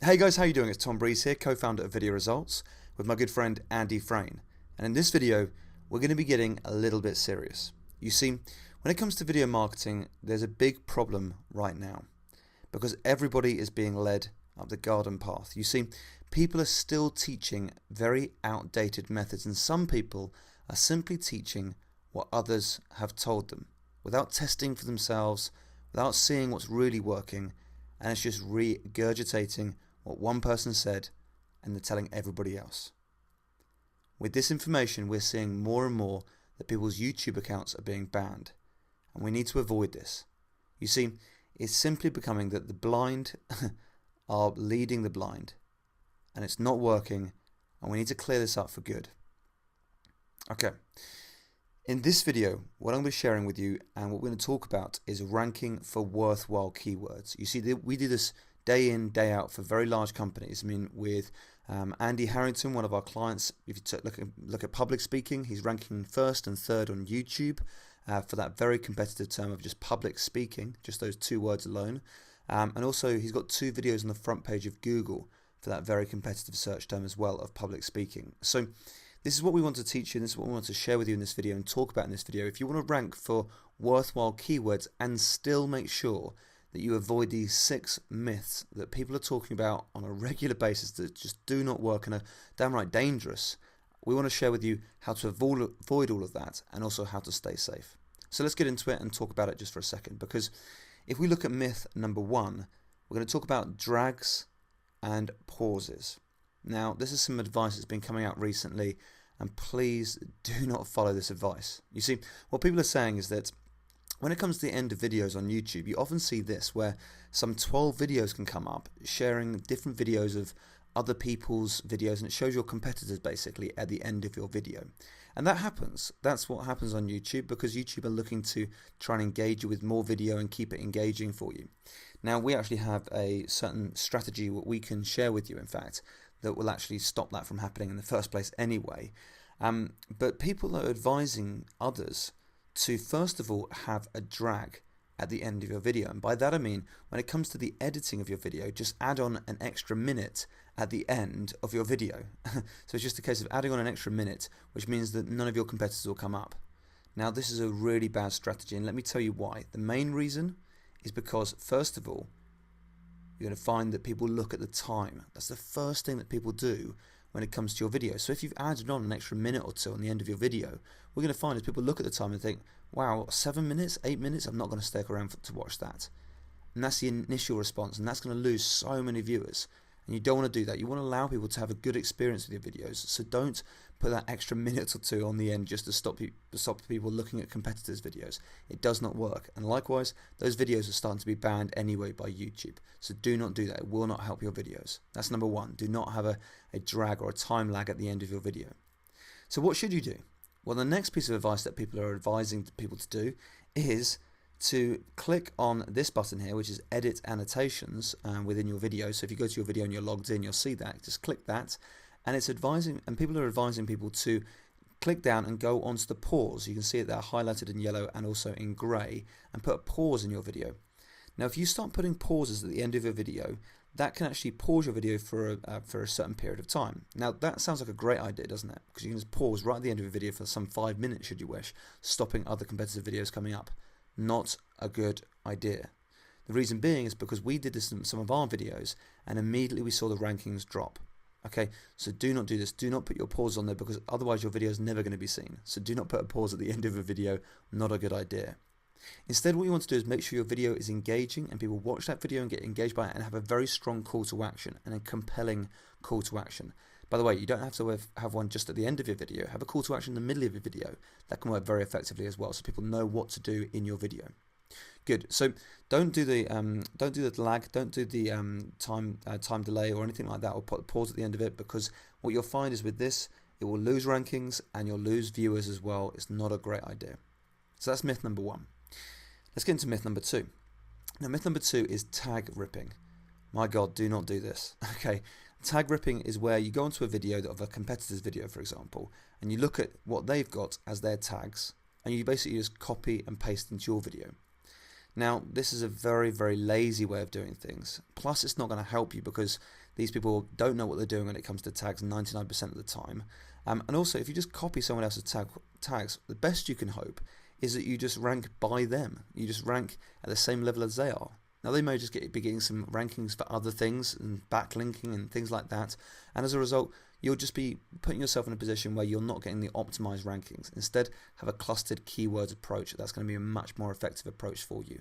Hey guys, how you doing? It's Tom Breeze here, co-founder of Video Results, with my good friend Andy Frayne. And in this video, we're going to be getting a little bit serious. You see, when it comes to video marketing, there's a big problem right now because everybody is being led up the garden path. You see, people are still teaching very outdated methods, and some people are simply teaching what others have told them without testing for themselves, without seeing what's really working, and it's just regurgitating what one person said and they're telling everybody else. With this information, we're seeing more and more that people's YouTube accounts are being banned, and we need to avoid this. You see, it's simply becoming that the blind are leading the blind, and it's not working, and we need to clear this up for good. Okay, in this video, what I'm going to be sharing with you and what we're going to talk about is ranking for worthwhile keywords. You see, we do this day in, day out for very large companies. I mean, with Andy Harrington, one of our clients, if you look at public speaking, he's ranking first and third on YouTube for that very competitive term of just public speaking, just those two words alone. And also, he's got 2 videos on the front page of Google for that very competitive search term as well of public speaking. So this is what we want to teach you, and this is what we want to share with you in this video and talk about in this video. If you want to rank for worthwhile keywords and still make sure that you avoid these 6 myths that people are talking about on a regular basis that just do not work and are downright dangerous, we want to share with you how to avoid all of that and also how to stay safe. So let's get into it and talk about it just for a second, because if we look at myth number 1, we're going to talk about drags and pauses. Now, this is some advice that's been coming out recently, and please do not follow this advice. You see, what people are saying is that when it comes to the end of videos on YouTube, you often see this where some 12 videos can come up sharing different videos of other people's videos, and it shows your competitors basically at the end of your video. And that happens. That's what happens on YouTube, because YouTube are looking to try and engage you with more video and keep it engaging for you. Now, we actually have a certain strategy what we can share with you, in fact, that will actually stop that from happening in the first place anyway. But people are advising others to first of all have a drag at the end of your video, and by that I mean when it comes to the editing of your video, just add on an extra minute at the end of your video. So it's just a case of adding on an extra minute, which means that none of your competitors will come up. Now, this is a really bad strategy, and let me tell you why. The main reason is because, first of all, you're going to find that people look at the time. That's the first thing that people do when it comes to your video. So if you've added on an extra minute or 2 on the end of your video, we're going to find is people look at the time and think, wow, 7 minutes, 8 minutes, I'm not going to stick around to watch that. And that's the initial response, and that's going to lose so many viewers. And you don't want to do that. You want to allow people to have a good experience with your videos. So don't put that extra minute or 2 on the end just to stop people looking at competitors' videos. It does not work. And likewise, those videos are starting to be banned anyway by YouTube. So do not do that. It will not help your videos. That's number 1. Do not have a drag or a time lag at the end of your video. So what should you do? Well, the next piece of advice that people are advising people to do is to click on this button here, which is Edit Annotations within your video. So if you go to your video and you're logged in, you'll see that. Just click that, and it's advising, and people are advising people to click down and go onto the pause. You can see it there highlighted in yellow and also in grey, and put a pause in your video. Now, if you start putting pauses at the end of your video, that can actually pause your video for a certain period of time. Now, that sounds like a great idea, doesn't it? Because you can just pause right at the end of your video for some 5 minutes, should you wish, stopping other competitive videos coming up. Not a good idea. The reason being is because we did this in some of our videos, and immediately we saw the rankings drop. Okay, so do not do this. Do not put your pause on there, because otherwise your video is never going to be seen. So do not put a pause at the end of a video. Not a good idea. Instead, what you want to do is make sure your video is engaging and people watch that video and get engaged by it and have a very strong call to action and a compelling call to action. By the way, you don't have to have one just at the end of your video. Have a call to action in the middle of your video. That can work very effectively as well, so people know what to do in your video. Good. So don't do the lag, don't do the time delay or anything like that, or put a pause at the end of it, because what you'll find is with this, it will lose rankings and you'll lose viewers as well. It's not a great idea. So that's myth number 1. Let's get into myth number 2. Now, myth number 2 is tag ripping. My God, do not do this. Okay. Tag ripping is where you go onto a video of a competitor's video, for example, and you look at what they've got as their tags, and you basically just copy and paste into your video. Now, this is a very, very lazy way of doing things. Plus, it's not going to help you because these people don't know what they're doing when it comes to tags 99% of the time. And also, if you just copy someone else's tags, the best you can hope is that you just rank by them. You just rank at the same level as they are. Now, they may just be getting some rankings for other things and backlinking and things like that. And as a result, you'll just be putting yourself in a position where you're not getting the optimized rankings. Instead, have a clustered keywords approach. That's going to be a much more effective approach for you.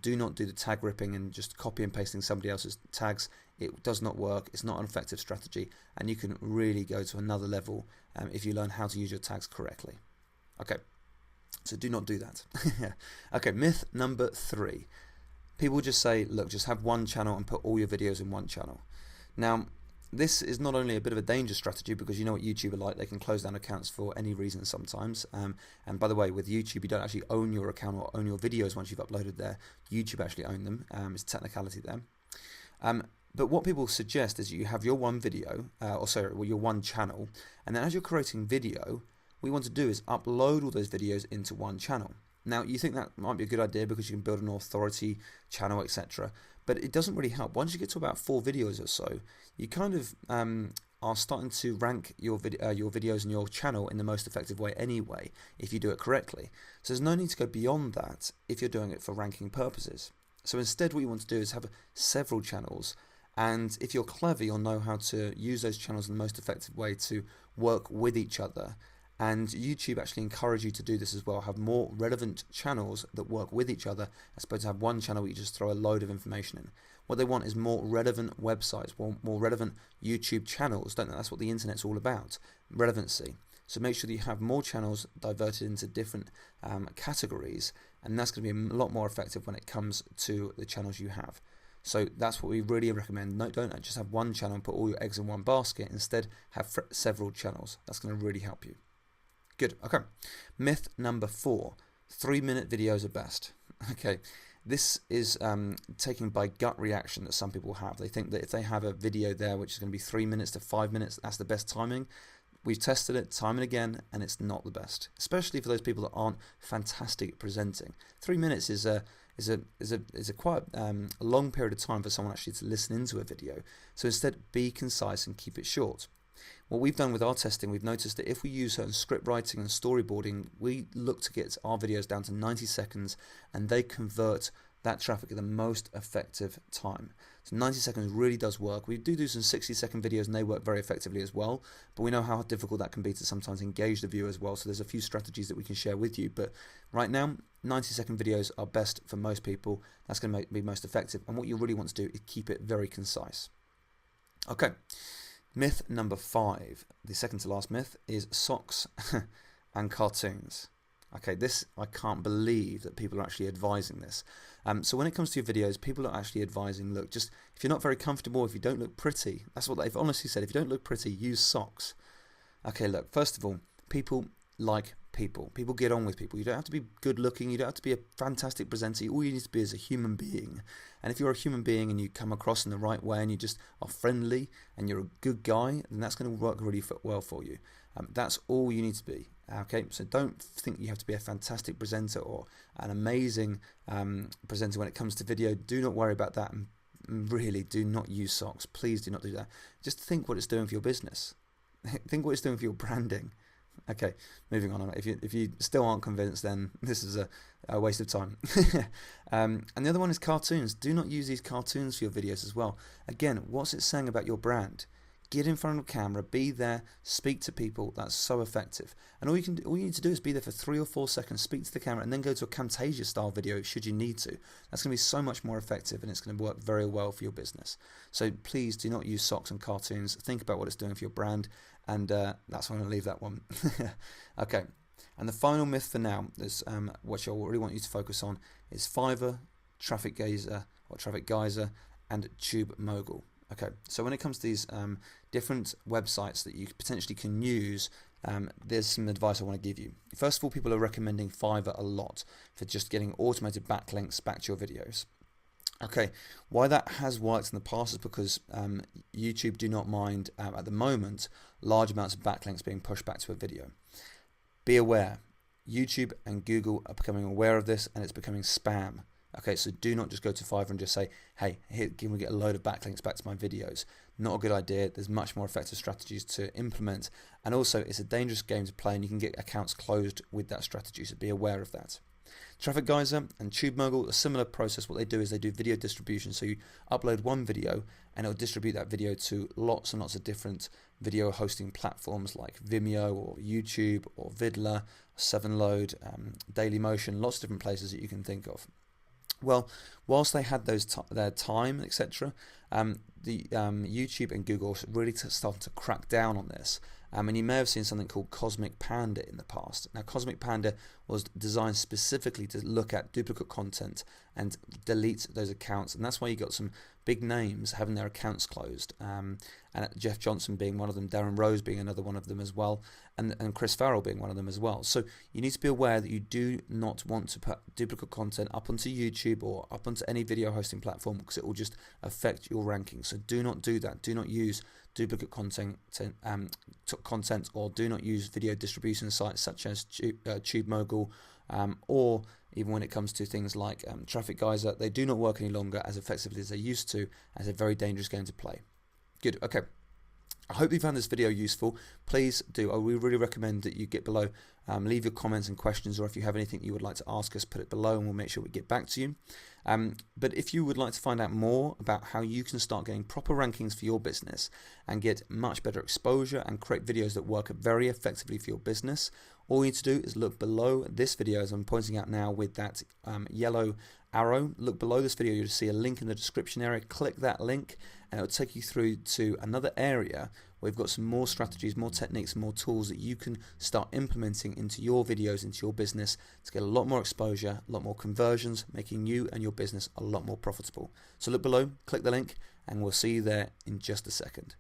Do not do the tag ripping and just copy and pasting somebody else's tags. It does not work. It's not an effective strategy, and you can really go to another level if you learn how to use your tags correctly. Okay, so do not do that. Okay, myth number 3. People just say, look, just have one channel and put all your videos in one channel. Now, this is not only a bit of a dangerous strategy because you know what YouTube are like, they can close down accounts for any reason sometimes. And by the way, with YouTube, you don't actually own your account or own your videos once you've uploaded there. YouTube actually own them. It's a technicality there. But what people suggest is you have your one video, your one channel, and then as you're creating video, what you want to do is upload all those videos into one channel. Now, you think that might be a good idea because you can build an authority channel, etc. But it doesn't really help. Once you get to about 4 videos or so, you kind of are starting to rank your videos and your channel in the most effective way anyway, if you do it correctly. So there's no need to go beyond that if you're doing it for ranking purposes. So instead, what you want to do is have several channels, and if you're clever, you'll know how to use those channels in the most effective way to work with each other. And YouTube actually encourage you to do this as well, have more relevant channels that work with each other as opposed to have one channel where you just throw a load of information in. What they want is more relevant websites, more relevant YouTube channels, don't they? That's what the internet's all about, relevancy. So make sure that you have more channels diverted into different categories, and that's going to be a lot more effective when it comes to the channels you have. So that's what we really recommend. Don't just have one channel and put all your eggs in one basket. Instead, have several channels. That's going to really help you. Good. Okay. Myth number 4. 3-minute videos are best. Okay. This is taken by gut reaction that some people have. They think that if they have a video there which is going to be 3 minutes to 5 minutes, that's the best timing. We've tested it time and again, and it's not the best, especially for those people that aren't fantastic at presenting. 3 minutes is a quite a long period of time for someone actually to listen into a video. So instead, be concise and keep it short. What we've done with our testing, we've noticed that if we use certain script writing and storyboarding, we look to get our videos down to 90 seconds, and they convert that traffic at the most effective time. So 90 seconds really does work. We do some 60-second videos, and they work very effectively as well, but we know how difficult that can be to sometimes engage the viewer as well, so there's a few strategies that we can share with you. But right now, 90-second videos are best for most people. That's going to be most effective, and what you really want to do is keep it very concise. Okay. Myth number 5, the second to last myth, is socks and cartoons. Okay, this, I can't believe that people are actually advising this. So when it comes to your videos, people are actually advising, look, just if you're not very comfortable, if you don't look pretty, that's what they've honestly said, if you don't look pretty, use socks. Okay, look, first of all, people like people. People get on with people. You don't have to be good looking, you don't have to be a fantastic presenter, all you need to be is a human being. And if you're a human being and you come across in the right way and you just are friendly and you're a good guy, then that's going to work really well for you. That's all you need to be. Okay, so don't think you have to be a fantastic presenter or an amazing presenter when it comes to video. Do not worry about that, and really do not use socks. Please do not do that. Just think what it's doing for your business. Think what it's doing for your branding. Okay, moving on. If you still aren't convinced, then this is a waste of time. And the other one is cartoons. Do not use these cartoons for your videos as well. Again, what's it saying about your brand? Get in front of a camera, be there, speak to people. That's so effective. And all you need to do is be there for 3 or 4 seconds, speak to the camera, and then go to a Camtasia style video should you need to. That's going to be so much more effective, and it's going to work very well for your business. So please do not use socks and cartoons. Think about what it's doing for your brand, and that's why I'm going to leave that one. Okay. And the final myth for now, is what I really want you to focus on, is Fiverr, Traffic Geyser, and Tube Mogul. Okay, so when it comes to these different websites that you potentially can use, there's some advice I want to give you. First of all, people are recommending Fiverr a lot for just getting automated backlinks back to your videos. Okay, why that has worked in the past is because YouTube do not mind, at the moment, large amounts of backlinks being pushed back to a video. Be aware, YouTube and Google are becoming aware of this, and it's becoming spam. Okay, so do not just go to Fiverr and just say, hey, here, can we get a load of backlinks back to my videos? Not a good idea. There's much more effective strategies to implement, and also it's a dangerous game to play, and you can get accounts closed with that strategy, so be aware of that. Traffic Geyser and TubeMogul, a similar process. What they do is they do video distribution, so you upload one video and it'll distribute that video to lots and lots of different video hosting platforms like Vimeo or YouTube or Vidler, 7Load, Dailymotion, lots of different places that you can think of. Well, whilst they had their time, etc., the YouTube and Google really started to crack down on this. And you may have seen something called Cosmic Panda in the past. Now, Cosmic Panda was designed specifically to look at duplicate content and delete those accounts, and that's why you got some big names having their accounts closed. And Jeff Johnson being one of them, Darren Rose being another one of them as well, and Chris Farrell being one of them as well. So you need to be aware that you do not want to put duplicate content up onto YouTube or up onto any video hosting platform, because it will just affect your rankings. So do not do that. Do not use duplicate content, or do not use video distribution sites such as TubeMogul, or even when it comes to things like Traffic Geyser. They do not work any longer as effectively as they used to, as a very dangerous game to play. Good, okay. I hope you found this video useful. Please do. I really recommend that you get below, leave your comments and questions, or if you have anything you would like to ask us, put it below and we'll make sure we get back to you. But if you would like to find out more about how you can start getting proper rankings for your business and get much better exposure and create videos that work very effectively for your business, all you need to do is look below this video, as I'm pointing out now with that yellow arrow. Look below this video, you'll see a link in the description area. Click that link and it'll take you through to another area where we've got some more strategies, more techniques, more tools that you can start implementing into your videos, into your business, to get a lot more exposure, a lot more conversions, making you and your business a lot more profitable. So look below, click the link, and we'll see you there in just a second.